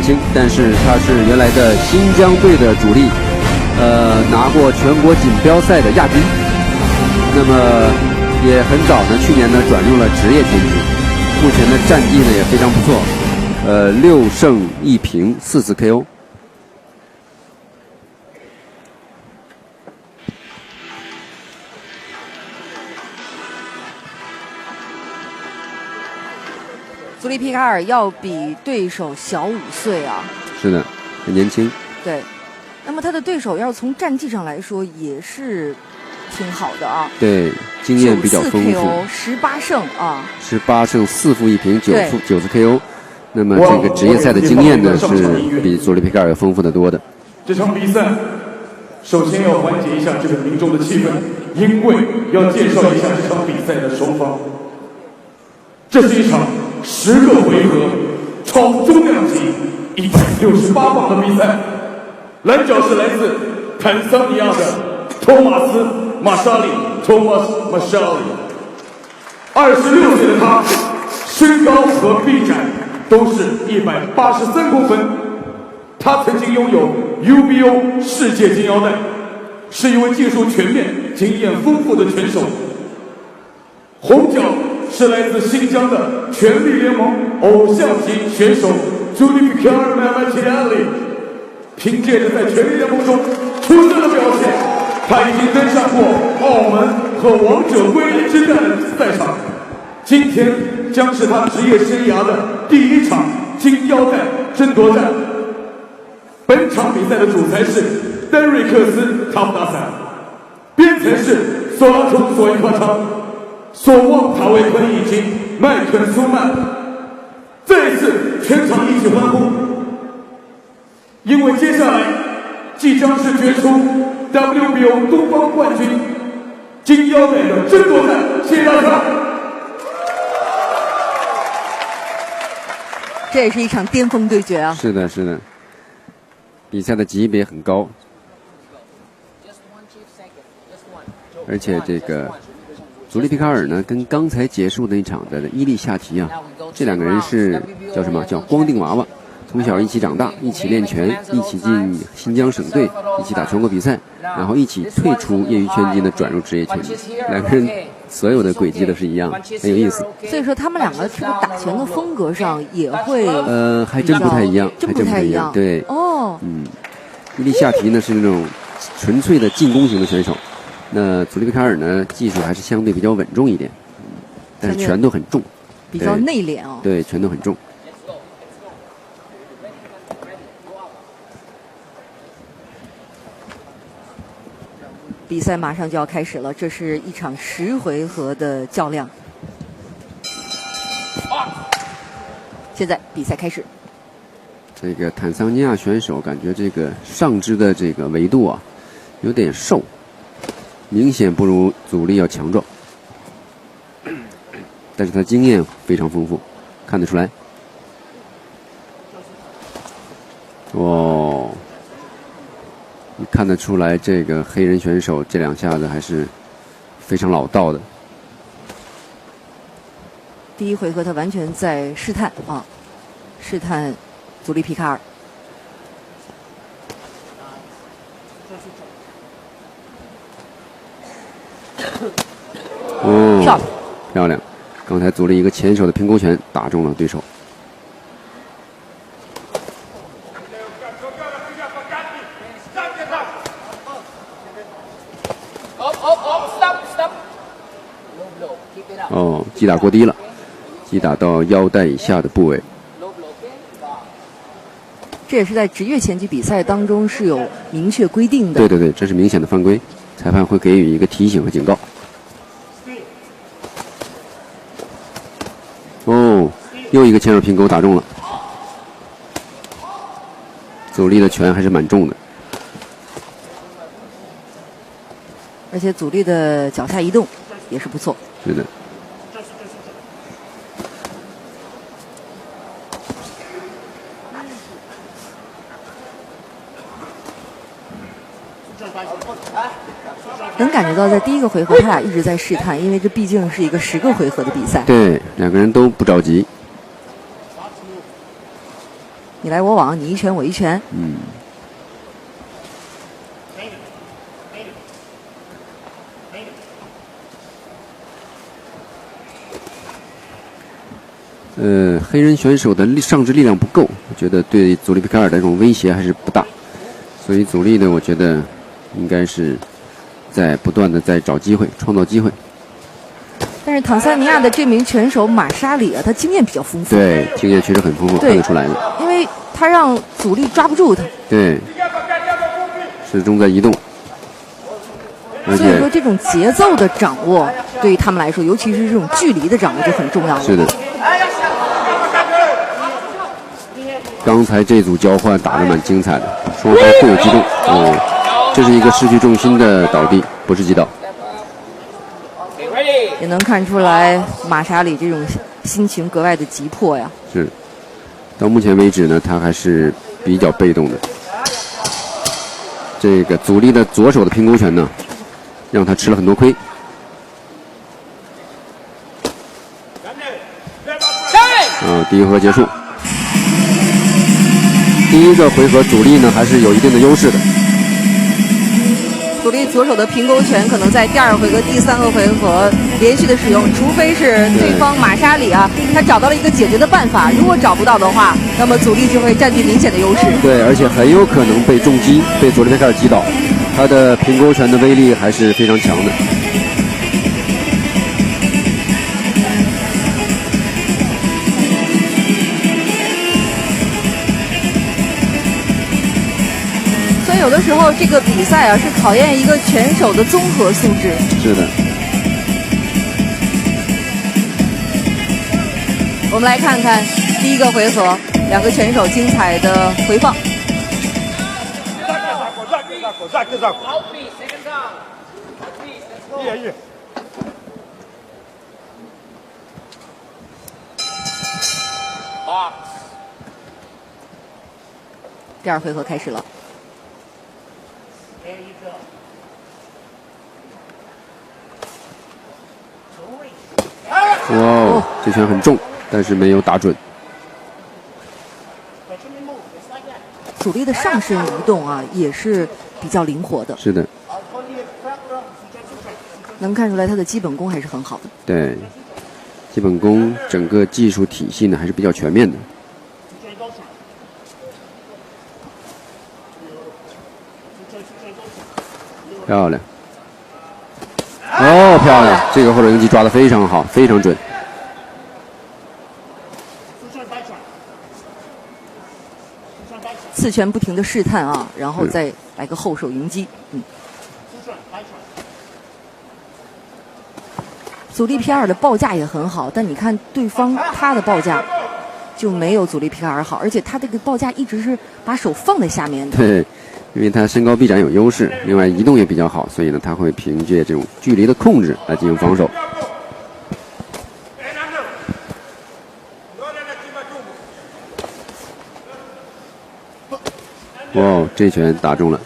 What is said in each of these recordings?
轻，但是他是原来的新疆队的主力，拿过全国锦标赛的亚军。那么也很早呢，去年呢转入了职业拳击，目前的战绩呢也非常不错，6胜1平4次 KO。祖利皮卡尔要比对手小5岁啊。是的，很年轻。对，那么他的对手要是从战绩上来说也是挺好的啊。对，经验比较丰富。18胜啊。18胜4负1平9次 KO。那么这个职业赛的经验呢，是比祖利皮卡尔要丰富得多的。这场比赛，首先要缓解一下这个民众的气氛，因为要介绍一下这场比赛的双方。这是一场10个回合超重量级168磅的比赛。蓝角是来自坦桑尼亚的托马斯·马沙里 （Thomas Mashali）。26岁的他，身高和臂展都是183公分。他曾经拥有 UBO 世界金腰带，是一位技术全面、经验丰富的拳手。红角是来自新疆的权力联盟偶像级选手 Zulfikar Mamatali。凭借着在权力联盟中出色的表现，他已经登上过澳门和王者归来之战的赛场。今天将是他职业生涯的第1场金腰带争夺战。本场比赛的主裁是丹瑞克斯·塔夫达塞，边裁是索拉图·索伊夸昌、索旺塔维昆以及麦肯苏曼。再一次全场一起欢呼，因为接下来即将是决出 WBO 东方冠军金腰带的争夺战。谢谢大家。这也是一场巅峰对决啊！是的，是的，比赛的级别很高，而且这个祖利皮卡尔呢，跟刚才结束的一场的伊利夏提啊，这两个人是叫什么？叫光腚娃娃，从小一起长大，一起练拳，一起进新疆省队，一起打全国比赛，然后一起退出业余拳击呢，转入职业拳击。两个人所有的轨迹都是一样，很有意思。所以说他们两个这个打拳的风格上也会还真不太一样，真不太一样。对，哦，伊利夏提呢是那种纯粹的进攻型的选手，那祖利皮卡尔呢技术还是相对比较稳重一点，但是拳头很重，比较内敛哦。对，拳头很重。比赛马上就要开始了，这是一场10回合的较量。现在比赛开始。这个坦桑尼亚选手感觉这个上肢的这个维度啊有点瘦，明显不如祖利要强壮，但是他经验非常丰富，看得出来。哦，你看得出来，这个黑人选手这2下子还是非常老道的。第1回合他完全在试探啊，试探祖利皮卡尔。哦，漂亮，漂亮！刚才祖利一个前手的平勾拳打中了对手。哦，击打过低了，击打到腰带以下的部位。这也是在职业拳击比赛当中是有明确规定的。对对对，这是明显的犯规，裁判会给予一个提醒和警告。哦，又一个前手平勾打中了，祖利的拳还是蛮重的，而且祖利的脚下移动也是不错。是的。能感觉到在第1个回合他俩一直在试探，因为这毕竟是一个10个回合的比赛。对，两个人都不着急。你来我往，你一拳我一拳。黑人选手的上肢力量不够，我觉得对祖利皮卡尔的这种威胁还是不大，所以祖利呢，我觉得应该是在不断的在找机会，创造机会。但是坦桑尼亚的这名拳手马沙里啊，他经验比较丰富。对，经验确实很丰富，看得出来的。因为他让祖利抓不住他。对，始终在移动。所以说，这种节奏的掌握对于他们来说，尤其是这种距离的掌握就很重要了。是的。刚才这组交换打得蛮精彩的，双方互有击中。这是一个失去重心的倒地，不是击倒。也能看出来马沙里这种心情格外的急迫呀。是，到目前为止呢，他还是比较被动的。这个祖利的左手的平勾拳呢，让他吃了很多亏。第一回合结束。第一个回合，祖利呢还是有一定的优势的。祖利左手的平勾拳可能在第2回合、第3个回合连续的使用，除非是对方马沙里啊，他找到了一个解决的办法。如果找不到的话，那么祖利就会占据明显的优势。对，而且很有可能被重击，被祖利皮卡尔击倒。他的平勾拳的威力还是非常强的。有的时候，这个比赛啊是考验一个拳手的综合素质。是的。我们来看看第一个回合，两个拳手精彩的回放。第2回合开始了。哇，这拳很重，但是没有打准。主力的上身移动啊，也是比较灵活的。是的，能看出来他的基本功还是很好的。对，基本功整个技术体系呢还是比较全面的。漂亮。哦，漂亮！这个后手迎击抓得非常好，非常准。刺拳不停的试探啊，然后再来个后手迎击。祖利皮卡尔的报价也很好，但你看对方他的报价就没有祖利皮卡尔好，而且他这个报价一直是把手放在下面的。对。因为他身高臂展有优势，另外移动也比较好，所以呢，他会凭借这种距离的控制来进行防守。哇，这拳打中了！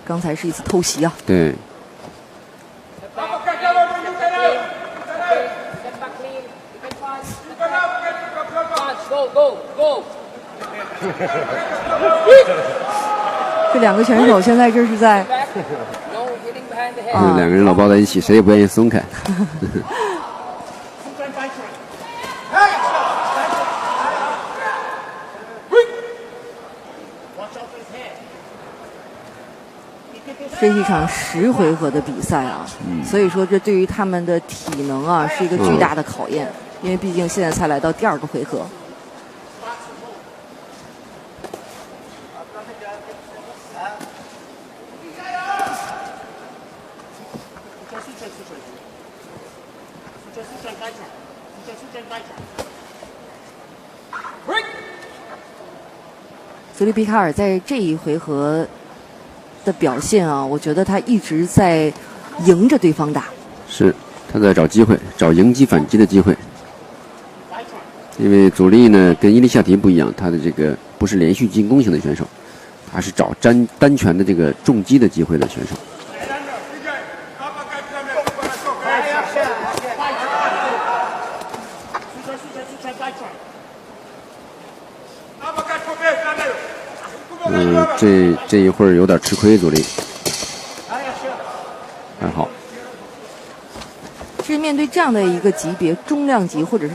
刚才是一次偷袭啊！对。这两个选手现在这是在两个人老抱在一起，谁也不愿意松开。这是一场10回合的比赛啊，所以说这对于他们的体能啊是一个巨大的考验，因为毕竟现在才来到第2个回合。祖利皮卡尔在这一回合的表现啊，我觉得他一直在迎着对方打。是，他在找机会，找迎击反击的机会。因为祖利呢跟伊利夏提不一样，他的这个不是连续进攻型的选手，他是找单拳的这个重击的机会的选手。这一会儿有点吃亏，阻力还好。其实面对这样的一个级别，中量级或者是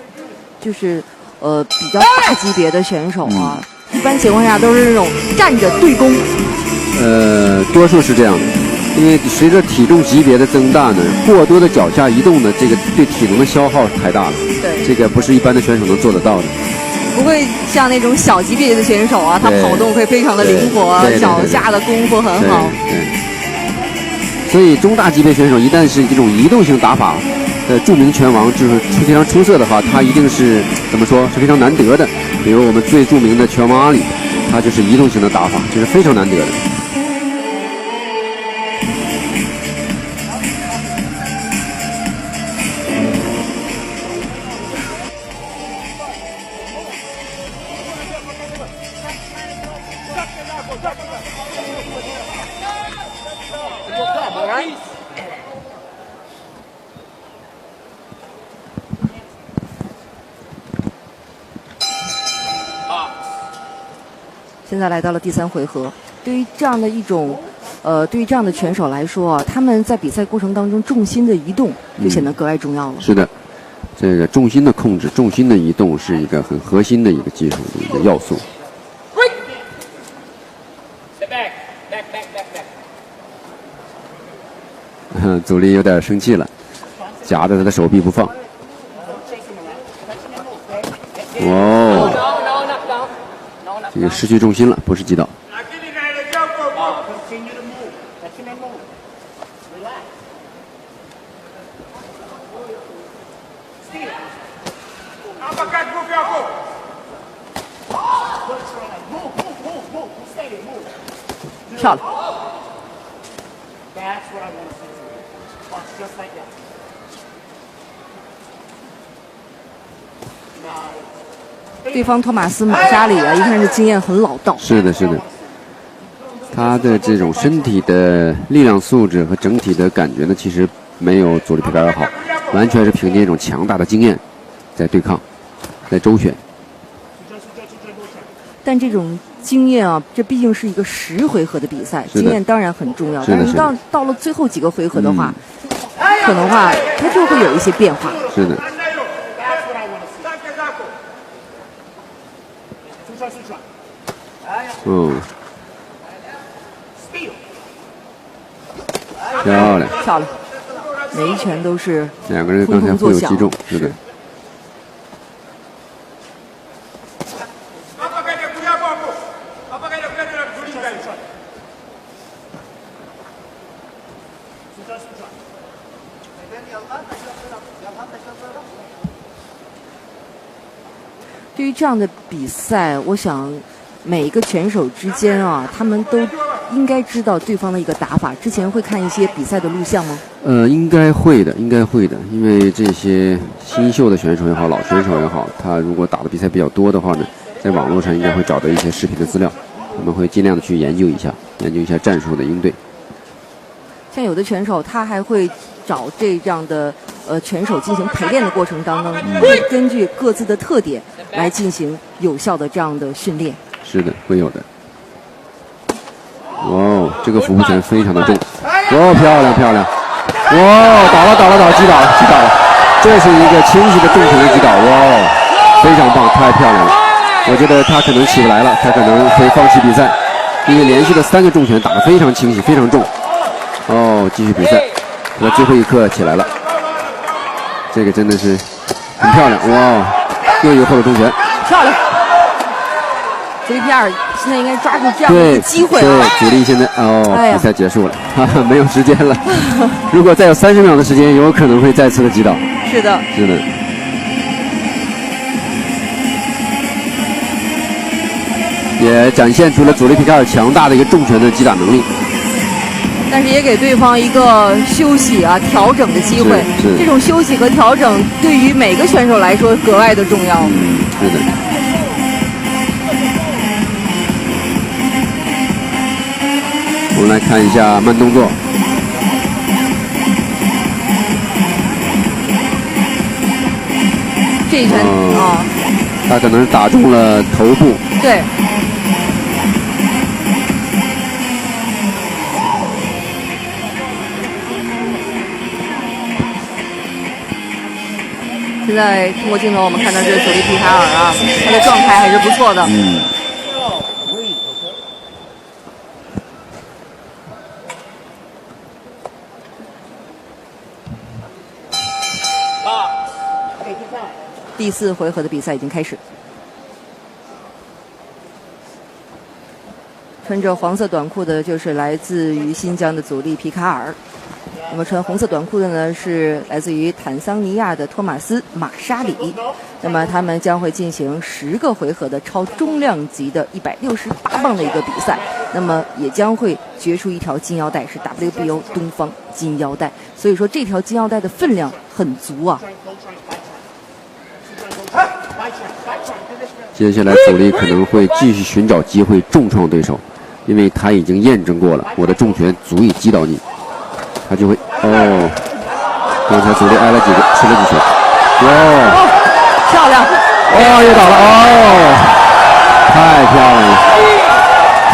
就是比较大级别的选手啊，一般情况下都是这种站着对攻。多数是这样的，因为随着体重级别的增大呢，过多的脚下移动呢，这个对体能的消耗太大了。对，这个不是一般的选手能做得到的。不会像那种小级别的选手啊，他跑动会非常的灵活，脚下的功夫很好。对，所以中大级别选手一旦是这种移动型打法的著名拳王，就是非常出色的话，他一定是怎么说是非常难得的。比如我们最著名的拳王阿里，他就是移动型的打法，这是非常难得的。现在来到了第3回合，对于这样的一种，对于这样的拳手来说啊，他们在比赛过程当中重心的移动就显得格外重要了。是的，这个重心的控制、重心的移动是一个很核心的一个技术的一个要素。阻力有点生气了，夹着他的手臂不放。哦，这个失去重心了，不是击倒。漂亮。对方托马斯马沙里啊，一看是经验很老道。是的，是的。他的这种身体的力量素质和整体的感觉呢，其实没有佐里皮卡尔好，完全是凭借一种强大的经验在对抗，在周旋。但这种经验啊，这毕竟是一个10回合的比赛，经验当然很重要。但是到了最后几个回合的话，可能话它就会有一些变化。是的。漂亮，漂亮，每一拳都是两个人刚才互有击中，是的。对于这样的比赛，我想每一个拳手之间啊，他们都应该知道对方的一个打法。之前会看一些比赛的录像吗？应该会的，应该会的。因为这些新秀的选手也好，老选手也好，他如果打的比赛比较多的话呢，在网络上应该会找到一些视频的资料，他们会尽量的去研究一下战术的应对。像有的拳手，他还会找这样的拳手进行陪练的过程当中，会根据各自的特点来进行有效的这样的训练。是的，会有的。哦，这个腹部拳非常的重。哦，漂亮漂亮。哇，打了，击倒了。这是一个清晰的重拳的击倒。哇，非常棒，太漂亮了。我觉得他可能起不来了，他可能会放弃比赛，因为连续的3个重拳打得非常清晰，非常重。哦，继续比赛，在最后一刻起来了。这个真的是很漂亮。哇，又一个后手重拳，漂亮。佐里皮尔现在应该抓住这样的一个机会啊！对，主力现在比赛结束了，没有时间了。如果再有30秒的时间，有可能会再次的击倒。是的，是的。也展现出了佐里皮卡尔强大的一个重拳的击打能力。但是也给对方一个休息啊、调整的机会。这种休息和调整对于每个选手来说格外的重要。是的。我们来看一下慢动作。这一拳他可能打中了头部。对。在通过镜头我们看到这个佐利皮卡尔啊，他的状态还是不错的。第4回合的比赛已经开始。穿着黄色短裤的就是来自于新疆的佐利皮卡尔，那么穿红色短裤的呢是来自于坦桑尼亚的托马斯马沙里。那么他们将会进行10个回合的超重量级的168磅的一个比赛，那么也将会决出一条金腰带，是 WBO 东方金腰带。所以说这条金腰带的分量很足啊。接下来佐利可能会继续寻找机会重创对手，因为他已经验证过了，我的重拳足以击倒你。他就会刚才佐利挨了几个，吃了几拳。漂亮！又倒了太漂亮了！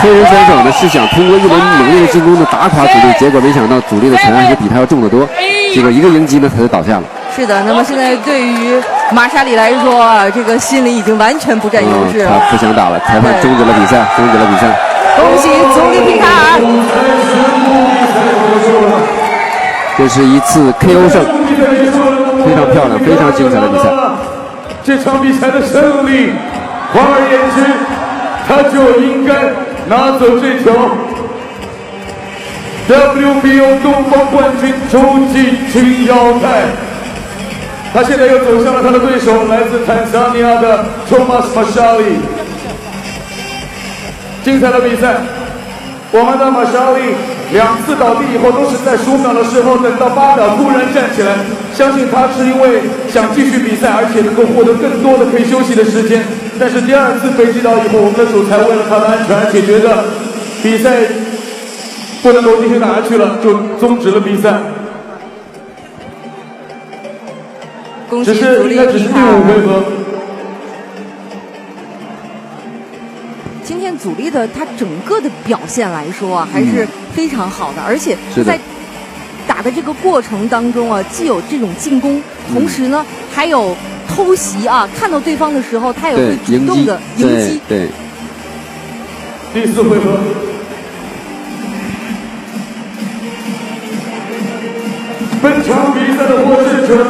黑人选手呢是想通过一轮猛烈的进攻呢打垮佐利，结果没想到佐利的拳还是比他要重得多，结果一个迎击呢他就倒下了。是的，那么现在对于马沙里来说啊，这个心里已经完全不占优势了。他不想打了，裁判终止了比赛，恭喜佐利皮卡尔！这是一次 KO 胜，非常漂亮，非常精彩的比赛。这场比赛的胜利，换而言之，他就应该拿走这条 WBO 东方冠军洲际金腰带。他现在又走向了他的对手，来自坦桑尼亚的 Thomas Mashali。精彩的比赛，我们的 Mashali 2次倒地以后都是在15秒的时候，等到8秒突然站起来。相信他是因为想继续比赛，而且能够获得更多的可以休息的时间。但是第2次被击倒以后，我们的主裁为了他的安全，而且觉得比赛不能够继续打下去了，就终止了比赛。只是应该只是第5回合。今天佐利的他整个的表现来说啊，还是非常好的，而且在打的这个过程当中啊，既有这种进攻，同时呢还有偷袭啊，看到对方的时候，他也会主动的迎击。对。第4回合。本场比赛的获胜者。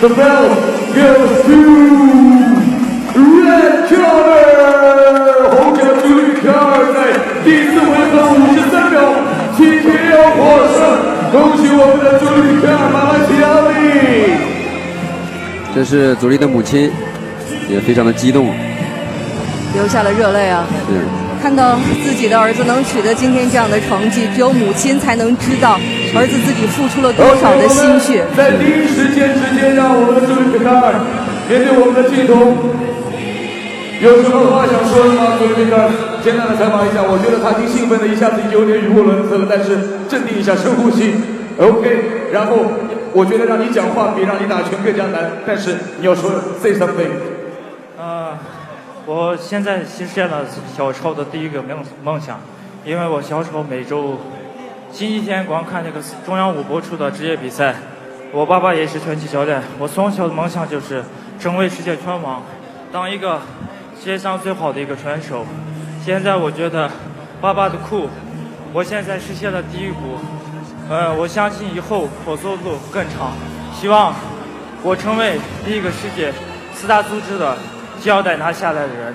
The bell goes to Red Corner， 红角佐利皮卡尔在第4回合53秒TKO 获胜，恭喜我们的佐利皮卡尔马拉西亚利。这是佐利的母亲，也非常的激动，流下了热泪啊！是。看到自己的儿子能取得今天这样的成绩，只有母亲才能知道儿子自己付出了多少的心血。在第一时间直接让我们的佐利皮卡尔面对我们的镜头，有什么话想说的吗？佐利皮卡尔，简单的采访一下。我觉得他挺兴奋的，一下子有点语无伦次了，但是镇定一下，深呼吸 ，OK。然后我觉得让你讲话比让你打拳更加难，但是你要说 say something。我现在实现了小时候的第一个梦想，因为我小时候每周星期天光看那个中央5播出的职业比赛。我爸爸也是拳击教练，我从小的梦想就是成为世界拳王，当一个世界上最好的一个拳手。现在我觉得爸爸的苦，我现在实现了第一步。我相信以后我走的路更长，希望我成为第一个世界4大组织的金腰带拿下来的人。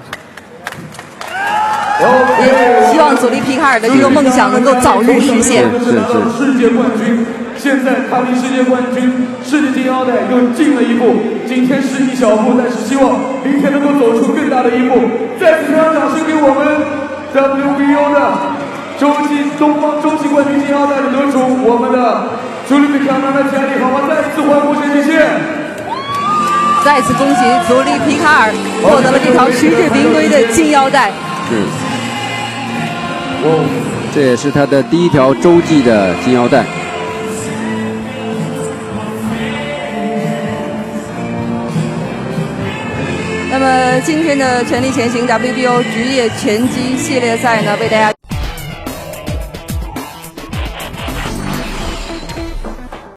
也希望佐利皮卡尔的这个梦想能够早日实现。世界冠军，现在他离世界冠军、世界金腰带又近了一步。今天是一小步，但是希望明天能够走出更大的一步。再次让掌声给我们 WBO 的东方洲际冠军金腰带的得主，我们的佐利皮卡尔的加里，好吗？再次欢呼声，谢谢。再次恭喜佐利皮卡尔获得了这条实至名归的金腰带。这也是他的第1条洲际的金腰带。那么今天的全力前行 WBO 职业拳击系列赛呢，为大家